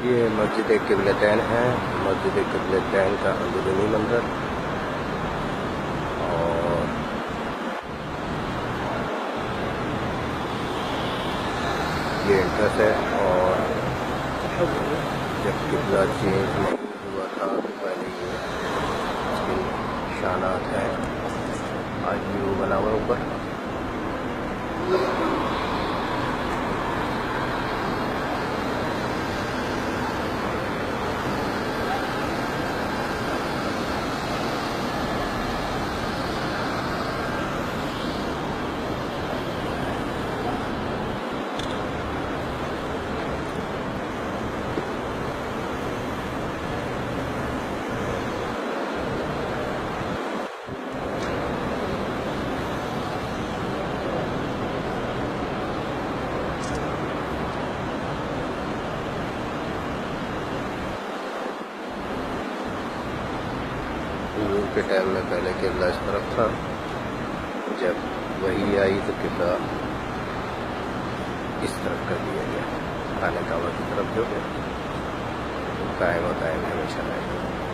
ये मस्जिद क़िबलतैन है। मस्जिद क़िबलतैन का अंदरूनी मंजर और ये एंट्रेंस है। और जब किबला चेंज नहीं हुआ था तो पहले ये इसके निशानात हैं। आज भी वो बना हुआ ऊपर। नूर के टाइम में पहले किबला इस तरफ था। जब वही आई तो किबला इस तरफ कर दिया गया, खाने काबा की तरफ जो है कायम हमेशा रहेगा।